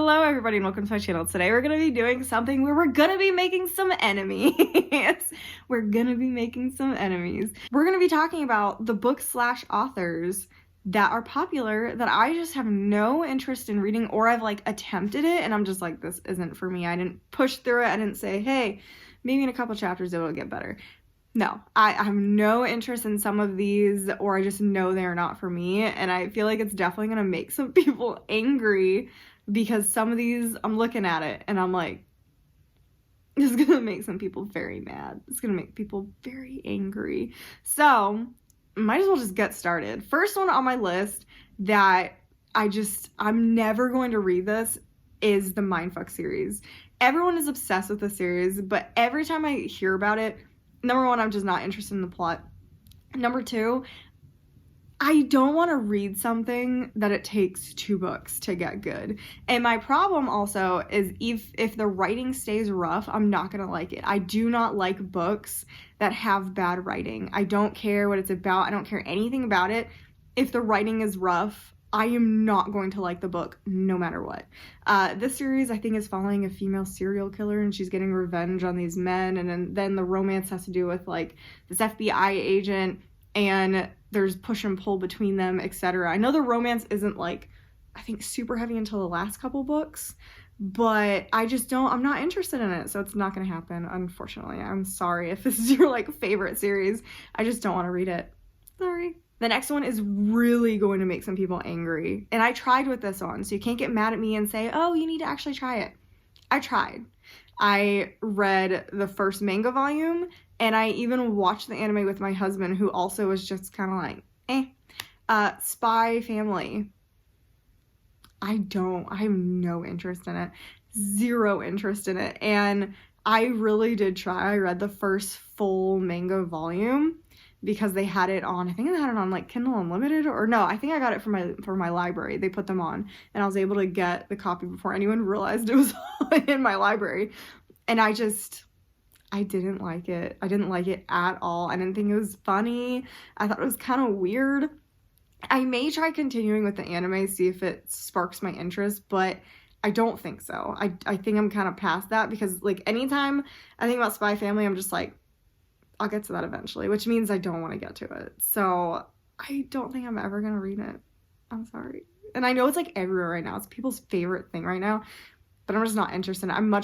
Hello everybody and welcome to my channel. Today we're going to be doing something where we're going to be making some enemies. We're going to be making some enemies. We're going to be talking about the books/authors that are popular that I just have no interest in reading, or I've like attempted it and I'm just like, this isn't for me. I didn't push through it. I didn't say, hey, maybe in a couple chapters it will get better. No, I have no interest in some of these, or I just know they're not for me, and I feel like it's definitely going to make some people angry because some of these, I'm looking at it and I'm like, this is going to make some people very mad. It's going to make people very angry. So, might as well just get started. First one on my list that I'm never going to read this is the Mindf series. Everyone is obsessed with the series, but every time I hear about it, number one, I'm just not interested in the plot. Number two, I don't want to read something that it takes 2 books to get good. And my problem also is if the writing stays rough, I'm not going to like it. I do not like books that have bad writing. I don't care what it's about. I don't care anything about it. If the writing is rough, I am not going to like the book no matter what. This series, I think, is following a female serial killer and she's getting revenge on these men, and then the romance has to do with like this FBI agent and there's push and pull between them, etc. I know the romance isn't like, I think, super heavy until the last couple books, but I'm not interested in it, so it's not going to happen, unfortunately. I'm sorry if this is your like favorite series. I just don't want to read it. Sorry. The next one is really going to make some people angry. And I tried with this one, so you can't get mad at me and say, oh, you need to actually try it. I tried. I read the first manga volume, and I even watched the anime with my husband, who also was just kind of like, SpyxFamily. I have no interest in it. Zero interest in it. And I really did try. I read the first full manga volume because they had it on, I think they had it on like Kindle Unlimited, or no, I think I got it from my library. They put them on and I was able to get the copy before anyone realized it was in my library. And I didn't like it. I didn't like it at all. I didn't think it was funny. I thought it was kind of weird. I may try continuing with the anime, see if it sparks my interest, but I don't think so. I think I'm kind of past that, because like anytime I think about SpyxFamily, I'm just like, I'll get to that eventually, which means I don't want to get to it. So I don't think I'm ever going to read it. I'm sorry. And I know it's like everywhere right now. It's people's favorite thing right now, but I'm just not interested. I'm a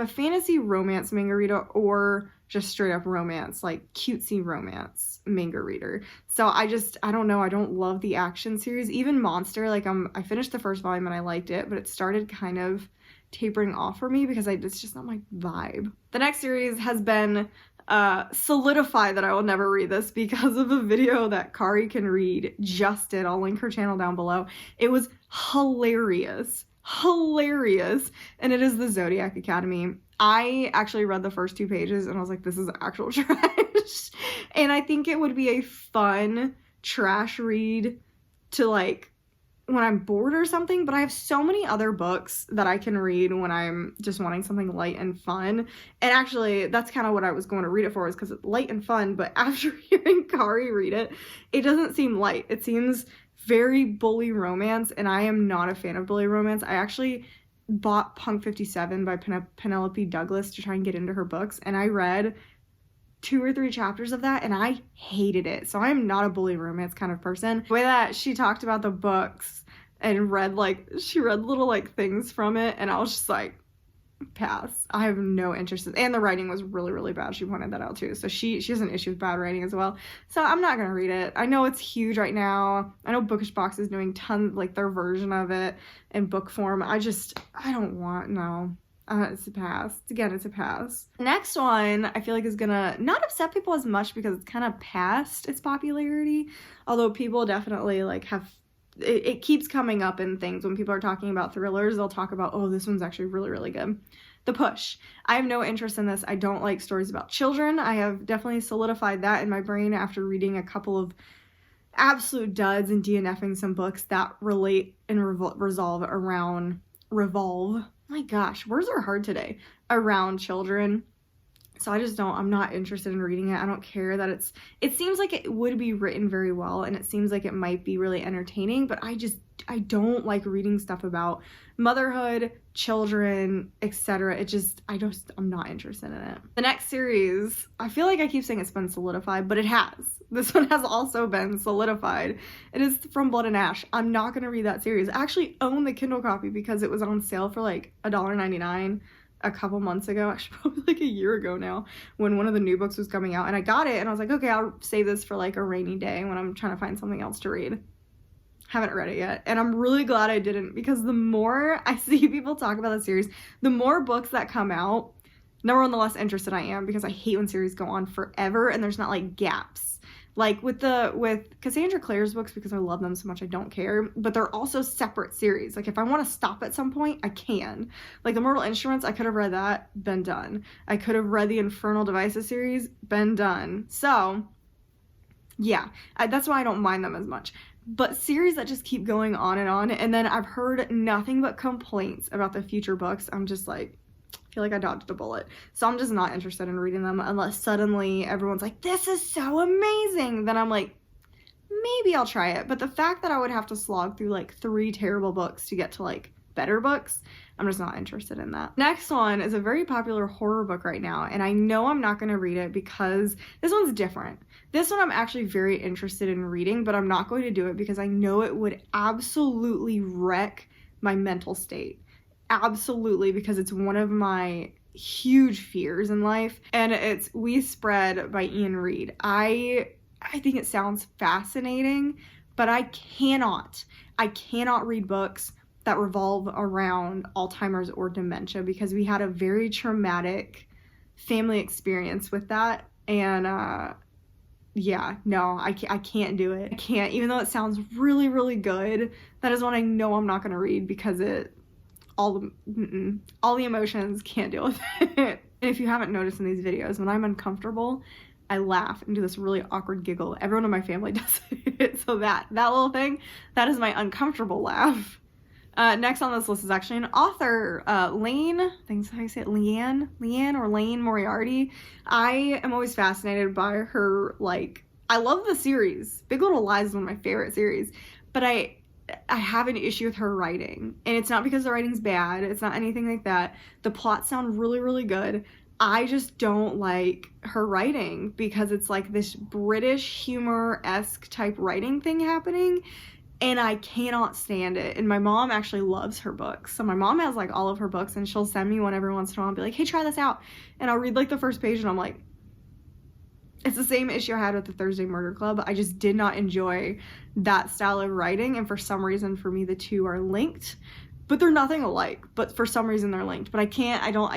fantasy romance manga reader, or just straight up romance, like cutesy romance manga reader. So I don't know. I don't love the action series. Even Monster, like I finished the first volume and I liked it, but it started kind of tapering off for me because it's just not my vibe. The next series has been solidify that I will never read this because of a video that Kari Can Read just did. I'll link her channel down below. It was hilarious, and it is the Zodiac Academy. I actually read the first 2 pages and I was like, this is actual trash. And I think it would be a fun trash read to like when I'm bored or something, but I have so many other books that I can read when I'm just wanting something light and fun. And actually, that's kind of what I was going to read it for, is because it's light and fun, but after hearing Kari read it, it doesn't seem light. It seems very bully romance, and I am not a fan of bully romance. I actually bought Punk 57 by Penelope Douglas to try and get into her books, and I read 2 or 3 chapters of that and I hated it. So I am not a bully romance kind of person. The way that she talked about the books and she read little like things from it, and I was just like, pass. I have no interest in, and the writing was really, really bad. She pointed that out too. So she has an issue with bad writing as well. So I'm not gonna read it. I know it's huge right now. I know Bookish Box is doing tons, like their version of it in book form. I don't want, no. It's a pass. Again, it's a pass. Next one, I feel like is gonna not upset people as much because it's kind of past its popularity. Although people definitely like it keeps coming up in things. When people are talking about thrillers, they'll talk about, oh, this one's actually really, really good. The Push. I have no interest in this. I don't like stories about children. I have definitely solidified that in my brain after reading a couple of absolute duds and DNFing some books that relate and revolve. My gosh, words are hard today. Around children. So I'm not interested in reading it. I don't care that it seems like it would be written very well, and it seems like it might be really entertaining, but I don't like reading stuff about motherhood, children, etc. I'm not interested in it. The next series, I feel like I keep saying it's been solidified, but it has. This one has also been solidified. It is From Blood and Ash. I'm not going to read that series. I actually own the Kindle copy because it was on sale for like $1.99 a couple months ago, actually probably like a year ago now, when one of the new books was coming out, and I got it and I was like, okay, I'll save this for like a rainy day when I'm trying to find something else to read. Haven't read it yet, and I'm really glad I didn't, because the more I see people talk about the series, the more books that come out, number one, the less interested I am, because I hate when series go on forever and there's not like gaps. Like with Cassandra Clare's books, because I love them so much, I don't care, but they're also separate series. Like if I want to stop at some point, I can. Like the Mortal Instruments, I could have read that, been done. I could have read the Infernal Devices series, been done. So yeah, that's why I don't mind them as much. But series that just keep going on, and then I've heard nothing but complaints about the future books, I'm just like, I feel like I dodged a bullet. So I'm just not interested in reading them unless suddenly everyone's like, this is so amazing. Then I'm like, maybe I'll try it. But the fact that I would have to slog through like 3 terrible books to get to like better books, I'm just not interested in that. Next one is a very popular horror book right now, and I know I'm not going to read it because this one's different. This one I'm actually very interested in reading, but I'm not going to do it because I know it would absolutely wreck my mental state. Absolutely, because it's one of my huge fears in life, and it's We Spread by Ian Reid. I think it sounds fascinating, but I cannot read books that revolve around Alzheimer's or dementia, because we had a very traumatic family experience with that, and yeah, no, I can't do it. I can't, even though it sounds really, really good. That is one I know I'm not going to read because all the emotions, can't deal with it. And if you haven't noticed in these videos, when I'm uncomfortable, I laugh and do this really awkward giggle. Everyone in my family does it. So that little thing, that is my uncomfortable laugh. Next on this list is actually an author, Liane, I think that's how you say it, Liane or Liane Moriarty. I am always fascinated by her, like, I love the series. Big Little Lies is one of my favorite series, but I have an issue with her writing, and it's not because the writing's bad, it's not anything like that. The plots sound really, really good. I just don't like her writing because it's like this British humor-esque type writing thing happening, and I cannot stand it. And my mom actually loves her books. So my mom has like all of her books, and she'll send me one every once in a while and be like, hey, try this out. And I'll read like the first page and I'm like, it's the same issue I had with the Thursday Murder Club. I just did not enjoy that style of writing, and for some reason for me the two are linked, but they're nothing alike, but for some reason they're linked. But I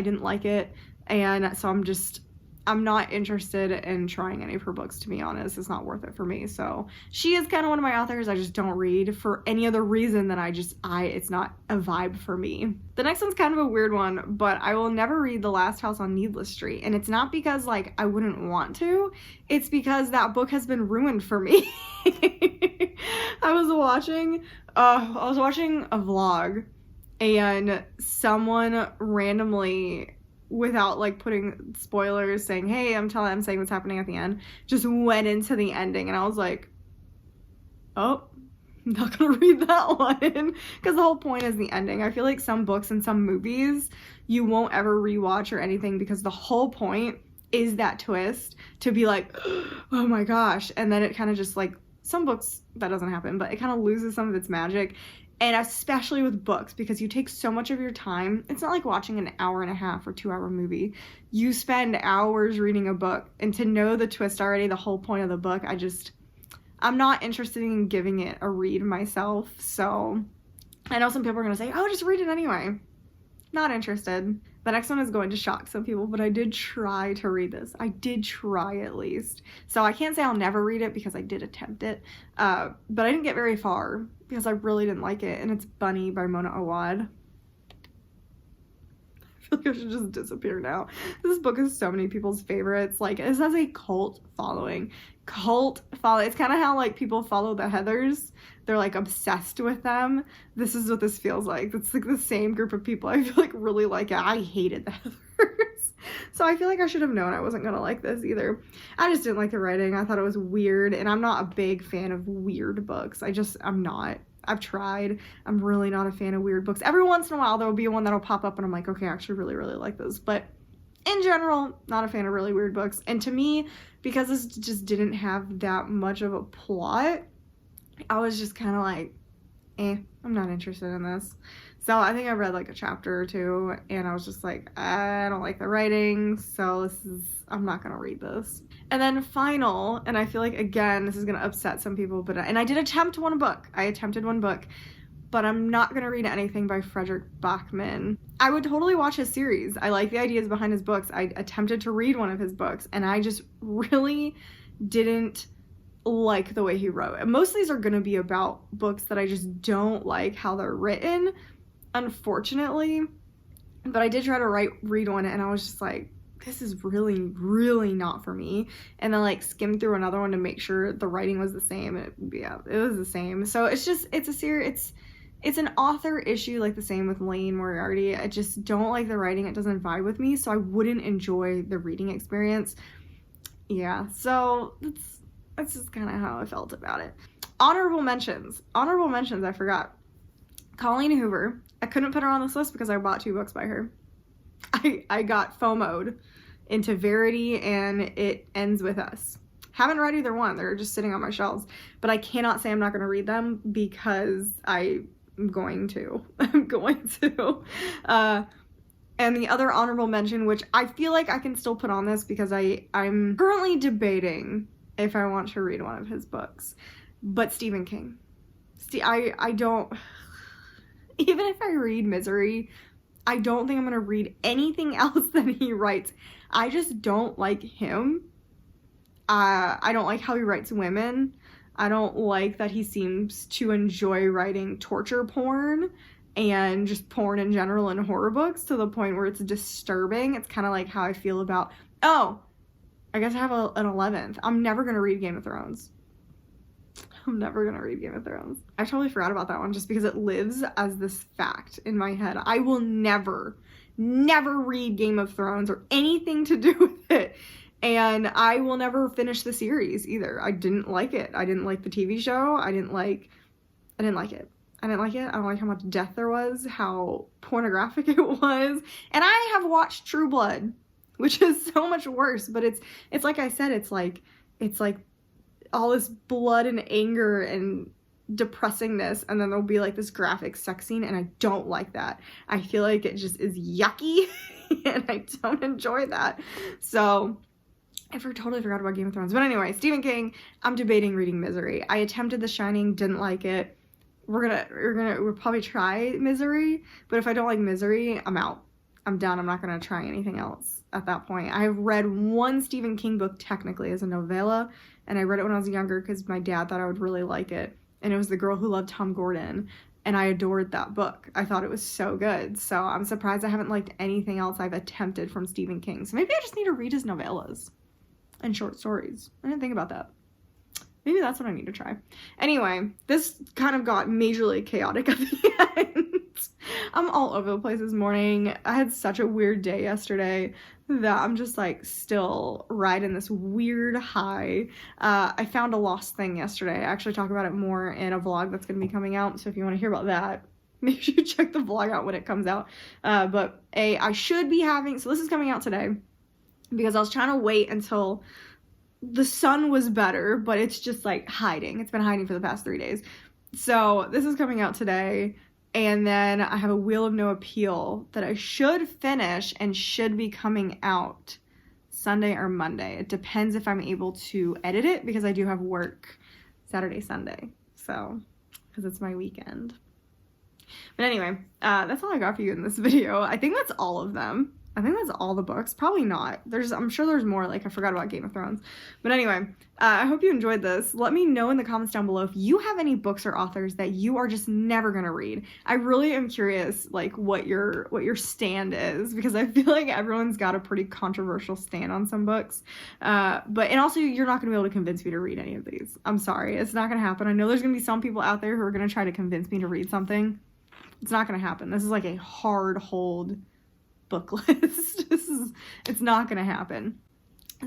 didn't like it, and so I'm not interested in trying any of her books, to be honest. It's not worth it for me. So she is kind of one of my authors I just don't read for any other reason than it's not a vibe for me. The next one's kind of a weird one, but I will never read The Last House on Needless Street. And it's not because like I wouldn't want to, it's because that book has been ruined for me. I was watching a vlog, and someone randomly, without like putting spoilers, saying, hey, I'm saying what's happening at the end, just went into the ending, and I was like, oh, I'm not gonna read that one, because the whole point is the ending. I feel like some books and some movies you won't ever rewatch or anything, because the whole point is that twist, to be like, oh my gosh, and then it kind of just like, some books that doesn't happen, but it kind of loses some of its magic. And especially with books, because you take so much of your time. It's not like watching an 1.5 or 2-hour movie. You spend hours reading a book, and to know the twist already, the whole point of the book, I'm not interested in giving it a read myself. So I know some people are going to say, oh, just read it anyway. Not interested. The next one is going to shock some people, but I did try to read this. I did try, at least. So I can't say I'll never read it because I did attempt it. But I didn't get very far because I really didn't like it. And it's Bunny by Mona Awad. I feel like I should just disappear now. This book is so many people's favorites. Like, this has a cult following. It's kind of how like people follow the Heathers. They're like obsessed with them. This is what this feels like. It's like the same group of people I feel like really like it. I hated the Heathers. So I feel like I should have known I wasn't gonna like this either. I just didn't like the writing. I thought it was weird, and I'm not a big fan of weird books. I'm not. I've tried. I'm really not a fan of weird books. Every once in a while, there will be one that'll pop up, and I'm like, okay, I actually really, really like this. But in general, not a fan of really weird books. And to me, because this just didn't have that much of a plot, I was just kind of like, I'm not interested in this. So I think I read like a chapter or two, and I was just like, I don't like the writing, so I'm not gonna read this. And then final, and I feel like, again, this is gonna upset some people, and I did attempt one book. I attempted one book, but I'm not gonna read anything by Fredrik Backman. I would totally watch his series. I like the ideas behind his books. I attempted to read one of his books, and I just really didn't like the way he wrote. And most of these are gonna be about books that I just don't like how they're written, unfortunately. But I did try to read one, and I was just like, this is really, really not for me. And then like skimmed through another one to make sure the writing was the same. It was the same. So it's a series. It's an author issue, like the same with Liane Moriarty. I just don't like the writing. It doesn't vibe with me, so I wouldn't enjoy the reading experience. Yeah, so that's just kind of how I felt about it. Honorable mentions, I forgot. Colleen Hoover. I couldn't put her on this list because I bought 2 books by her. I got FOMO'd into Verity and It Ends With Us. Haven't read either one. They're just sitting on my shelves. But I cannot say I'm not going to read them because I'm going to. And the other honorable mention, which I feel like I can still put on this because I'm currently debating if I want to read one of his books. But Stephen King. I don't... Even if I read Misery, I don't think I'm going to read anything else that he writes. I just don't like him. I don't like how he writes women. I don't like that he seems to enjoy writing torture porn and just porn in general and horror books to the point where it's disturbing. It's kind of like how I feel about, I guess I have an 11th. I'm never going to read Game of Thrones. I totally forgot about that one just because it lives as this fact in my head. I will never read Game of Thrones or anything to do with it. And I will never finish the series either. I didn't like it. I didn't like the TV show. I didn't like it. I don't like how much death there was, how pornographic it was. And I have watched True Blood, which is so much worse. But it's like I said, it's like all this blood and anger and depressingness, and then there'll be like this graphic sex scene, and I don't like that. I feel like it just is yucky, and I don't enjoy that. So I totally forgot about Game of Thrones. But anyway, Stephen King, I'm debating reading Misery. I attempted The Shining, didn't like it. We'll probably try Misery, but if I don't like Misery, I'm out. I'm done. I'm not gonna try anything else at that point. I've read one Stephen King book technically as a novella, and I read it when I was younger because my dad thought I would really like it. And it was The Girl Who Loved Tom Gordon, and I adored that book. I thought it was so good. So I'm surprised I haven't liked anything else I've attempted from Stephen King. So maybe I just need to read his novellas and short stories. I didn't think about that. Maybe that's what I need to try. Anyway, this kind of got majorly chaotic at the end. I'm all over the place this morning. I had such a weird day yesterday that I'm just like still riding this weird high. I found a lost thing yesterday. I actually talk about it more in a vlog that's going to be coming out. So if you want to hear about that, make sure you check the vlog out when it comes out. But I should be having, so this is coming out today because I was trying to wait until the sun was better, but it's just like hiding. It's been hiding for the past 3 days. So this is coming out today. And then I have a Wheel of No Appeal that I should finish and should be coming out Sunday or Monday. It depends if I'm able to edit it because I do have work Saturday, Sunday. So, because it's my weekend. But anyway, that's all I got for you in this video. I think that's all of them. I think that's all the books. Probably not. I'm sure there's more. Like, I forgot about Game of Thrones. But anyway, I hope you enjoyed this. Let me know in the comments down below if you have any books or authors that you are just never gonna read. I really am curious, like, what your stand is, because I feel like everyone's got a pretty controversial stand on some books. And also, you're not gonna be able to convince me to read any of these. I'm sorry. It's not gonna happen. I know there's gonna be some people out there who are gonna try to convince me to read something. It's not gonna happen. This is like a hard hold book list. It's not gonna happen.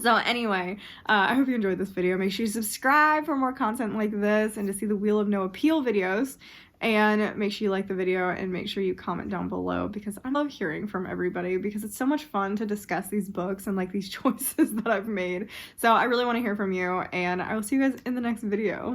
So anyway, I hope you enjoyed this video. Make sure you subscribe for more content like this and to see the Wheel of No Appeal videos. And make sure you like the video and make sure you comment down below, because I love hearing from everybody, because it's so much fun to discuss these books and like these choices that I've made. So I really want to hear from you, and I will see you guys in the next video.